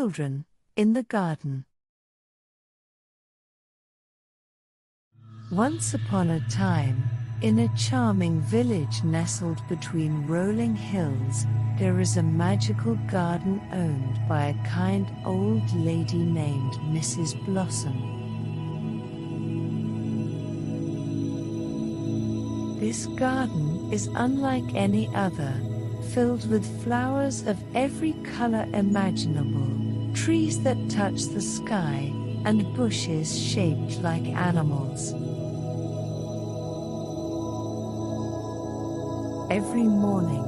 children in the garden. Once upon a time, in a charming village nestled between rolling hills, there is a magical garden owned by a kind old lady named Mrs. Blossom. This garden is unlike any other, filled with flowers of every color imaginable, trees that touch the sky, and bushes shaped like animals. Every morning,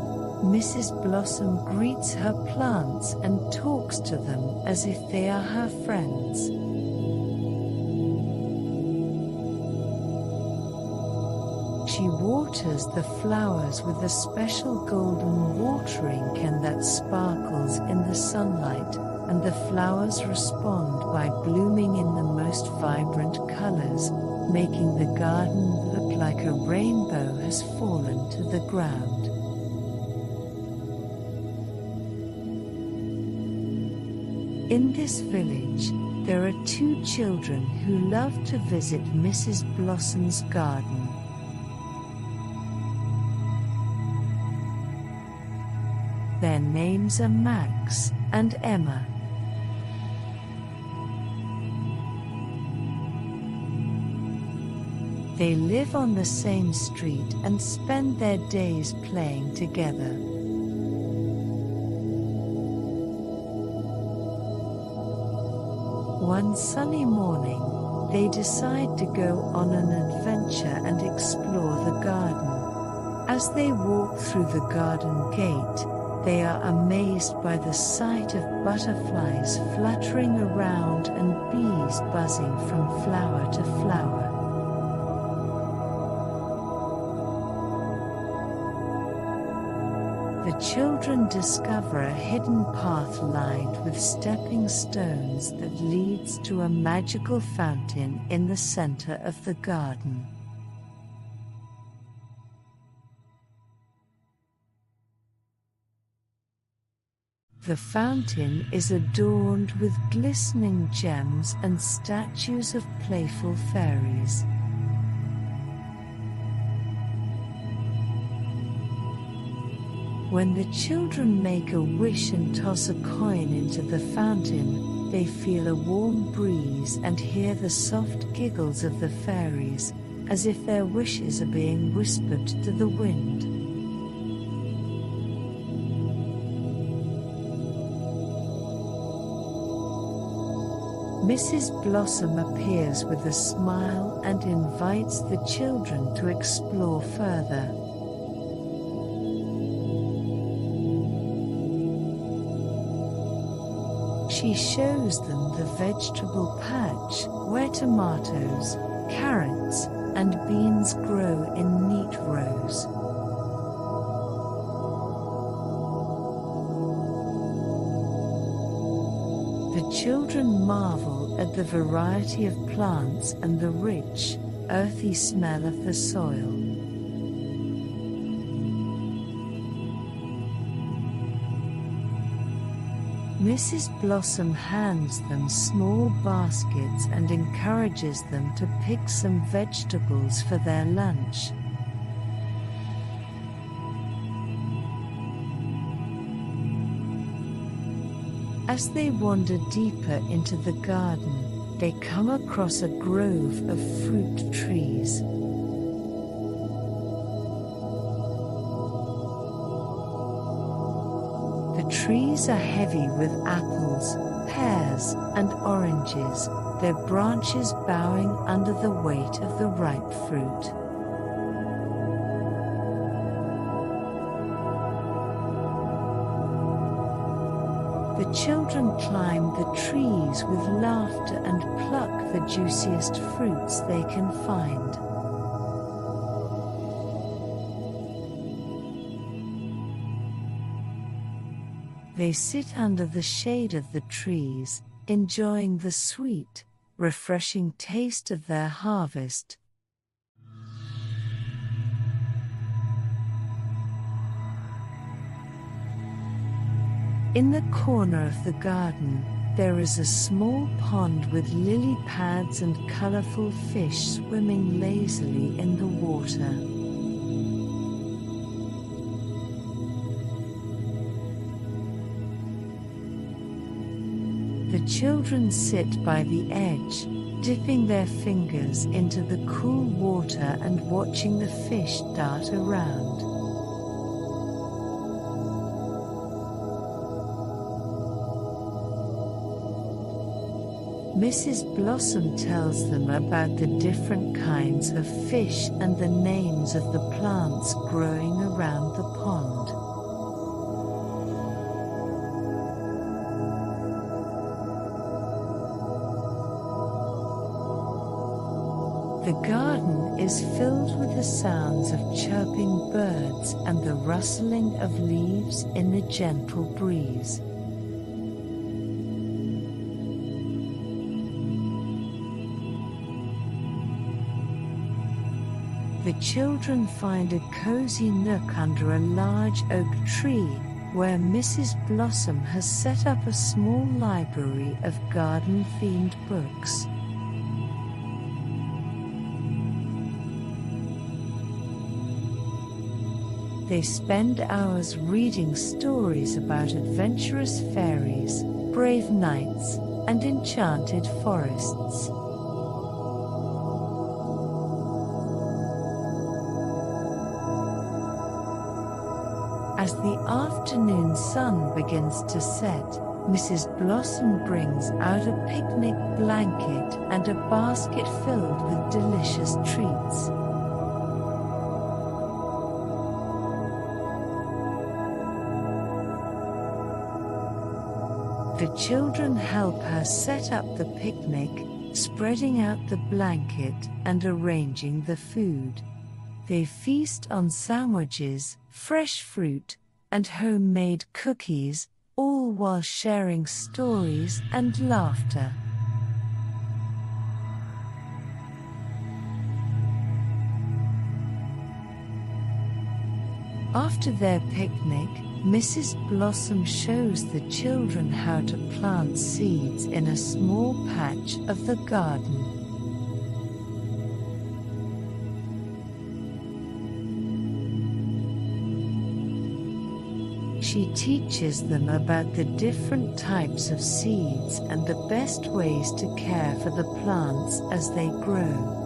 Mrs. Blossom greets her plants and talks to them as if they are her friends. She waters the flowers with a special golden watering can that sparkles in the sunlight, and the flowers respond by blooming in the most vibrant colors, making the garden look like a rainbow has fallen to the ground. In this village, there are two children who love to visit Mrs. Blossom's garden. Their names are Max and Emma. They live on the same street and spend their days playing together. One sunny morning, they decide to go on an adventure and explore the garden. As they walk through the garden gate, they are amazed by the sight of butterflies fluttering around and bees buzzing from flower to flower. The children discover a hidden path lined with stepping stones that leads to a magical fountain in the center of the garden. The fountain is adorned with glistening gems and statues of playful fairies. When the children make a wish and toss a coin into the fountain, they feel a warm breeze and hear the soft giggles of the fairies, as if their wishes are being whispered to the wind. Mrs. Blossom appears with a smile and invites the children to explore further. She shows them the vegetable patch, where tomatoes, carrots, and beans grow in neat rows. The children marvel at the variety of plants and the rich, earthy smell of the soil. Mrs. Blossom hands them small baskets and encourages them to pick some vegetables for their lunch. As they wander deeper into the garden, they come across a grove of fruit trees. The trees are heavy with apples, pears, and oranges, their branches bowing under the weight of the ripe fruit. The children climb the trees with laughter and pluck the juiciest fruits they can find. They sit under the shade of the trees, enjoying the sweet, refreshing taste of their harvest. In the corner of the garden, There is a small pond with lily pads and colorful fish swimming lazily in the water. The children sit by the edge, dipping their fingers into the cool water and watching the fish dart around. Mrs. Blossom tells them about the different kinds of fish and the names of the plants growing around the pond. The garden is filled with the sounds of chirping birds and the rustling of leaves in the gentle breeze. The children find a cozy nook under a large oak tree, where Mrs. Blossom has set up a small library of garden-themed books. They spend hours reading stories about adventurous fairies, brave knights, and enchanted forests. As the afternoon sun begins to set, Mrs. Blossom brings out a picnic blanket and a basket filled with delicious treats. The children help her set up the picnic, spreading out the blanket and arranging the food. They feast on sandwiches, fresh fruit, and homemade cookies, all while sharing stories and laughter. After their picnic, Mrs. Blossom shows the children how to plant seeds in a small patch of the garden. She teaches them about the different types of seeds and the best ways to care for the plants as they grow.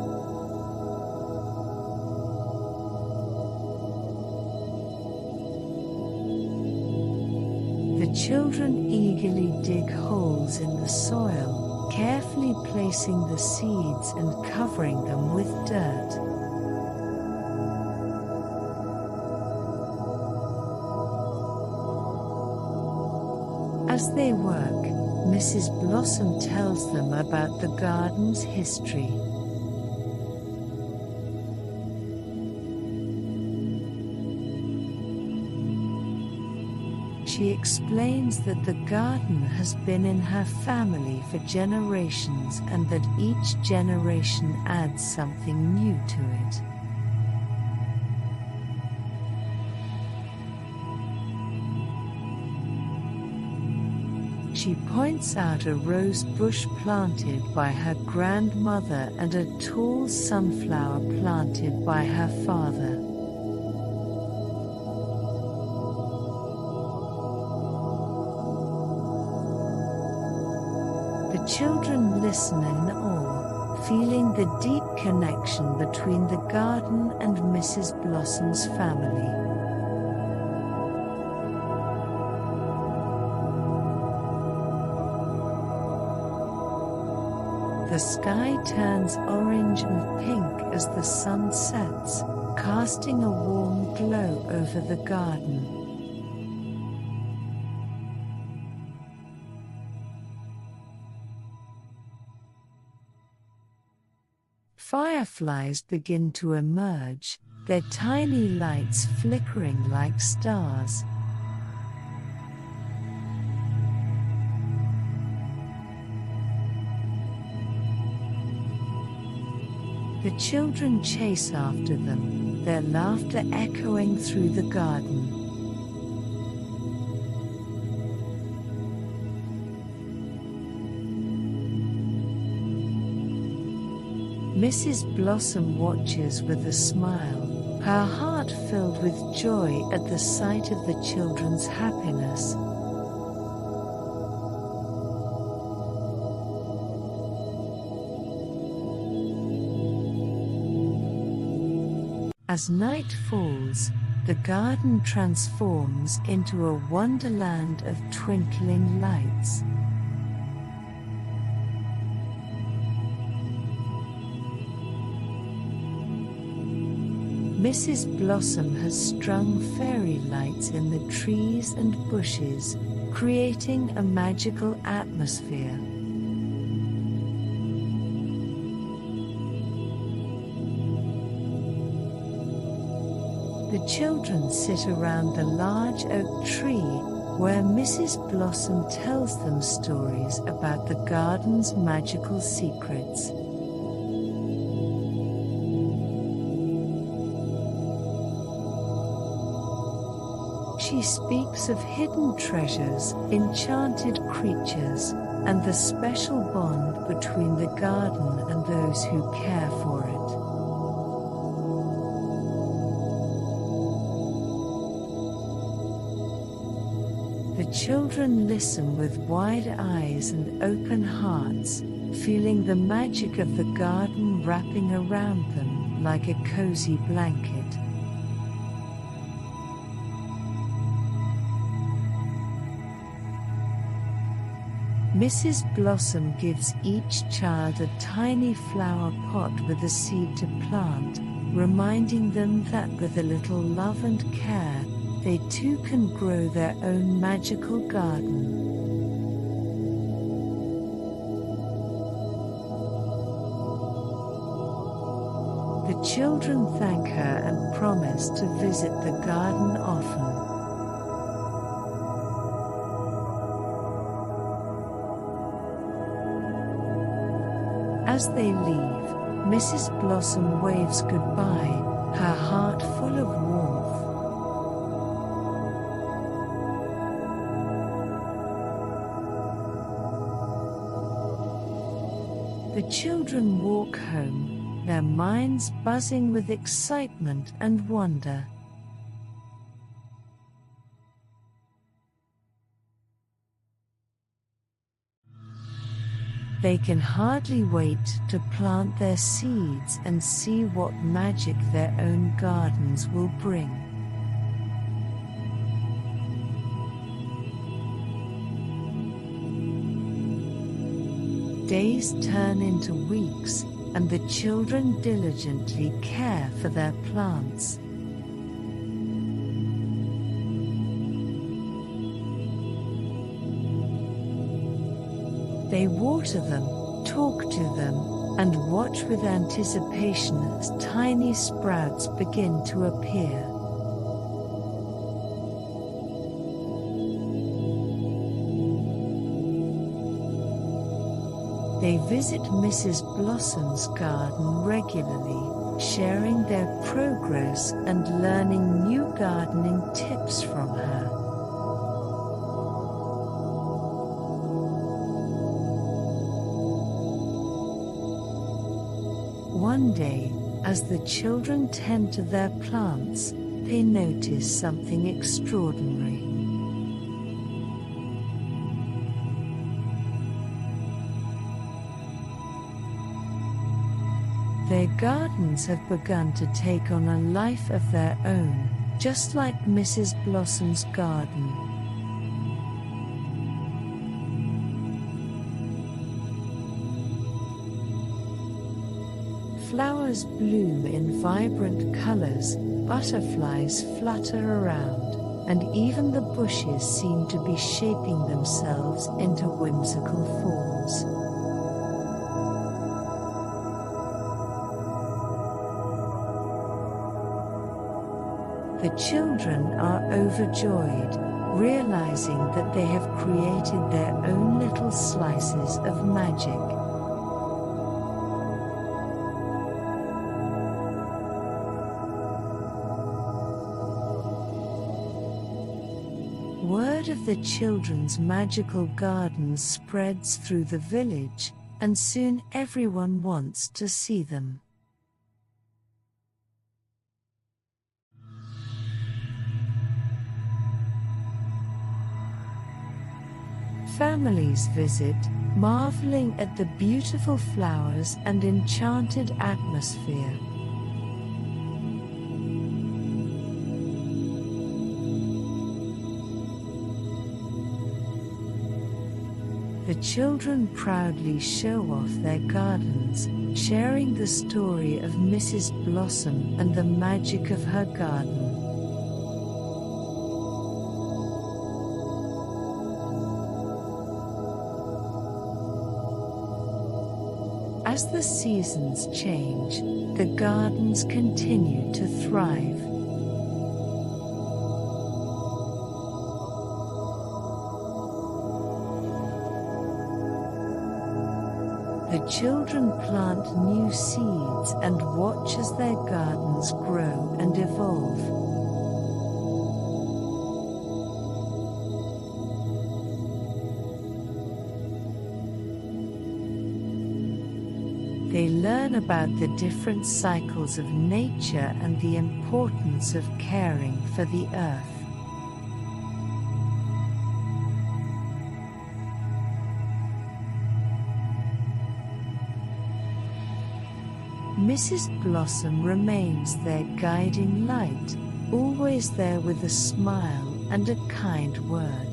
The children eagerly dig holes in the soil, carefully placing the seeds and covering them with dirt. As they work, Mrs. Blossom tells them about the garden's history. She explains that the garden has been in her family for generations and that each generation adds something new to it. She points out a rose bush planted by her grandmother and a tall sunflower planted by her father. The children listen in awe, feeling the deep connection between the garden and Mrs. Blossom's family. The sky turns orange and pink as the sun sets, casting a warm glow over the garden. Fireflies begin to emerge, their tiny lights flickering like stars. The children chase after them, their laughter echoing through the garden. Mrs. Blossom watches with a smile, her heart filled with joy at the sight of the children's happiness. As night falls, the garden transforms into a wonderland of twinkling lights. Mrs. Blossom has strung fairy lights in the trees and bushes, creating a magical atmosphere. The children sit around the large oak tree, where Mrs. Blossom tells them stories about the garden's magical secrets. She speaks of hidden treasures, enchanted creatures, and the special bond between the garden and those who care for it. The children listen with wide eyes and open hearts, feeling the magic of the garden wrapping around them like a cozy blanket. Mrs. Blossom gives each child a tiny flower pot with a seed to plant, reminding them that with a little love and care, they too can grow their own magical garden. The children thank her and promise to visit the garden often. As they leave, Mrs. Blossom waves goodbye, her heart full of warmth. The children walk home, their minds buzzing with excitement and wonder. They can hardly wait to plant their seeds and see what magic their own gardens will bring. Days turn into weeks, and the children diligently care for their plants. They water them, talk to them, and watch with anticipation as tiny sprouts begin to appear. They visit Mrs. Blossom's garden regularly, sharing their progress and learning new gardening tips from her. One day, as the children tend to their plants, they notice something extraordinary. Their gardens have begun to take on a life of their own, just like Mrs. Blossom's garden. Flowers bloom in vibrant colors, butterflies flutter around, and even the bushes seem to be shaping themselves into whimsical forms. The children are overjoyed, realizing that they have created their own little slices of magic. Word of the children's magical gardens spreads through the village, and soon everyone wants to see them. Families visit, marveling at the beautiful flowers and enchanted atmosphere. The children proudly show off their gardens, sharing the story of Mrs. Blossom and the magic of her garden. As the seasons change, the gardens continue to thrive. The children plant new seeds and watch as their gardens grow and evolve. They learn about the different cycles of nature and the importance of caring for the earth. Mrs. Blossom remains their guiding light, always there with a smile and a kind word.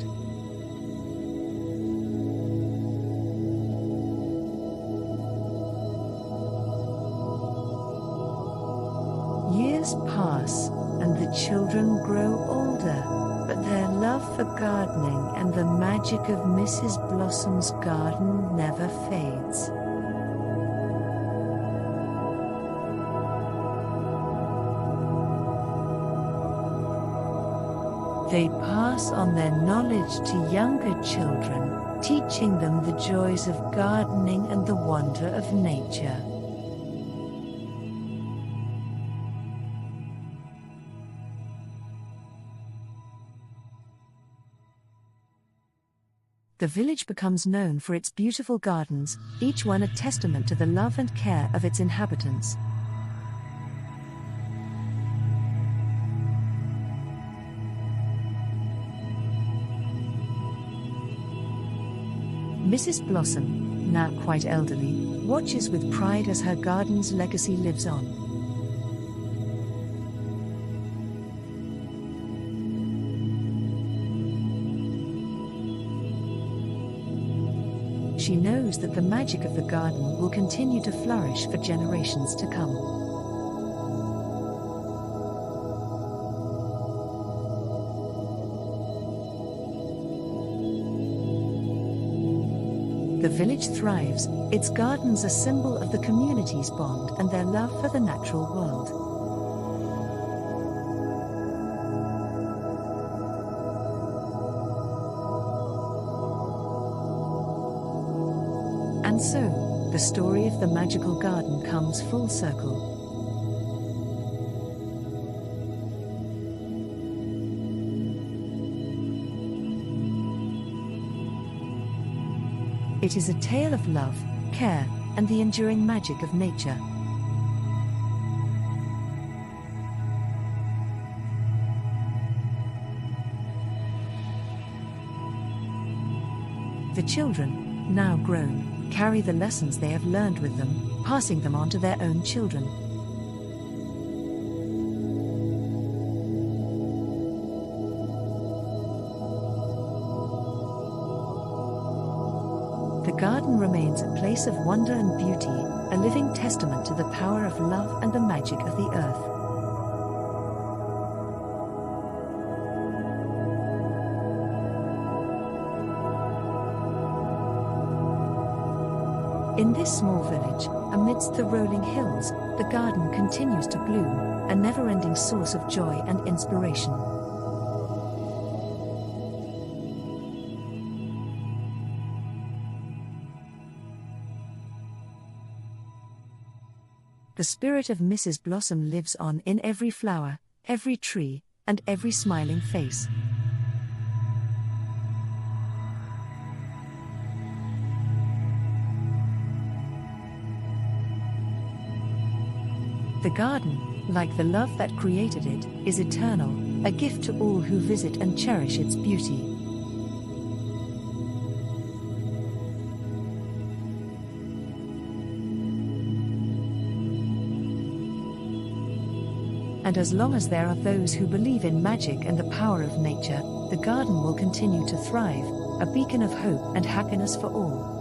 Years pass, and the children grow older, but their love for gardening and the magic of Mrs. Blossom's garden never fades. They pass on their knowledge to younger children, teaching them the joys of gardening and the wonder of nature. The village becomes known for its beautiful gardens, each one a testament to the love and care of its inhabitants. Mrs. Blossom, now quite elderly, watches with pride as her garden's legacy lives on. She knows that the magic of the garden will continue to flourish for generations to come. The village thrives, its gardens a symbol of the community's bond and their love for the natural world. And so, the story of the magical garden comes full circle. It is a tale of love, care, and the enduring magic of nature. The children, now grown, carry the lessons they have learned with them, passing them on to their own children. The garden remains a place of wonder and beauty, a living testament to the power of love and the magic of the earth. In this small village, amidst the rolling hills, the garden continues to bloom, a never-ending source of joy and inspiration. The spirit of Mrs. Blossom lives on in every flower, every tree, and every smiling face. The garden, like the love that created it, is eternal, a gift to all who visit and cherish its beauty. And as long as there are those who believe in magic and the power of nature, the garden will continue to thrive, a beacon of hope and happiness for all.